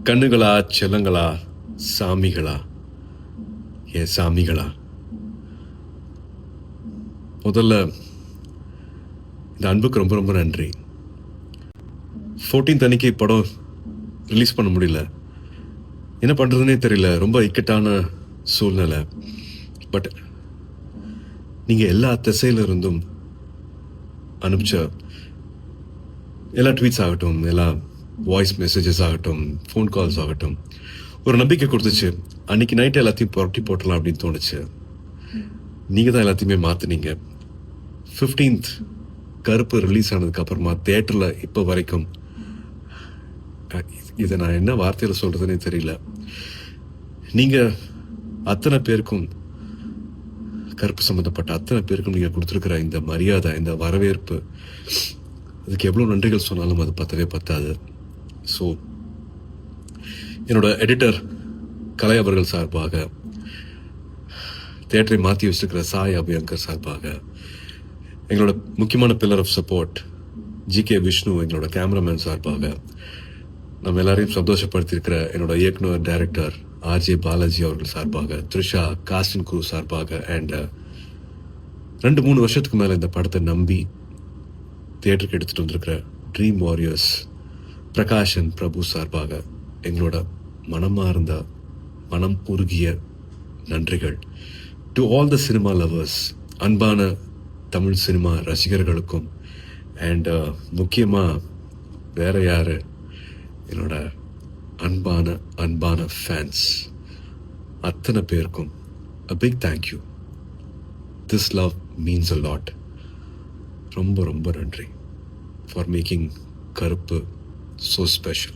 கண்ணுகளா, செல்லங்களா, சாமிகளா, என் சாமிகளா, முதல்ல இந்த அன்புக்கு ரொம்ப ரொம்ப நன்றி. 14th அன்னைக்கு படம் ரிலீஸ் பண்ண முடியல. என்ன பண்ணுறதுனே தெரியல. ரொம்ப இக்கட்டான சூழ்நிலை. பட் நீங்கள் எல்லா திசையில இருந்தும் அனுப்பிச்ச எல்லா ட்வீட்ஸ் ஆகட்டும், எல்லா வாய்ஸ் மெசேஜஸ் ஆகட்டும், ஃபோன் கால்ஸ் ஆகட்டும், ஒரு நம்பிக்கை கொடுத்துச்சு. அன்னைக்கு நைட்டு எல்லாத்தையும் புரட்டி போட்டலாம் அப்படின்னு தோணுச்சு. நீங்கள் தான் எல்லாத்தையுமே மாற்றினீங்க. 15th கருப்பு ரிலீஸ் ஆனதுக்கு அப்புறமா தியேட்டரில் இப்போ வரைக்கும் இதை நான் என்ன வார்த்தையில் சொல்கிறதுனே தெரியல. நீங்கள் அத்தனை பேருக்கும், கருப்பு சம்மந்தப்பட்ட அத்தனை பேருக்கும் நீங்கள் கொடுத்துருக்கிற இந்த மரியாதை, இந்த வரவேற்பு, அதுக்கு எவ்வளோ நன்றிகள் சொன்னாலும் அது பத்தவே பத்தாது. ஸோ என்னோட எடிட்டர் கலை அவர்கள் சார்பாக, தியேட்டரை மாற்றி வச்சிருக்கிற சாய் அபியங்கர் சார்பாக, எங்களோட முக்கியமான pillar of support G K. Vishnu, எங்களோட கேமராமேன் சார்பாக, நம்ம எல்லாரையும் சந்தோஷப்படுத்தியிருக்கிற என்னோட இயக்குனர் டைரக்டர் ஆர்ஜே பாலாஜி அவர்கள் சார்பாக, த்ரிஷா, காஸ்டின் குரூ சார்பாக, அண்ட் 2-3 வருஷத்துக்கு மேலே இந்த படத்தை நம்பி தியேட்டருக்கு எடுத்துகிட்டு வந்திருக்கிற ட்ரீம் வாரியர்ஸ் பிரகாஷன் பிரபு சார்பாக எங்களோட மனமார்ந்த, மனம் உருகிய நன்றிகள். To all the cinema lovers, அன்பான தமிழ் சினிமா ரசிகர்களுக்கும், அண்ட் முக்கியமாக வேற யார், என்னோட அன்பான ஃபேன்ஸ் அத்தனை பேருக்கும் a big thank you. This love means a lot. ரொம்ப ரொம்ப நன்றி for making கருப்பு so special.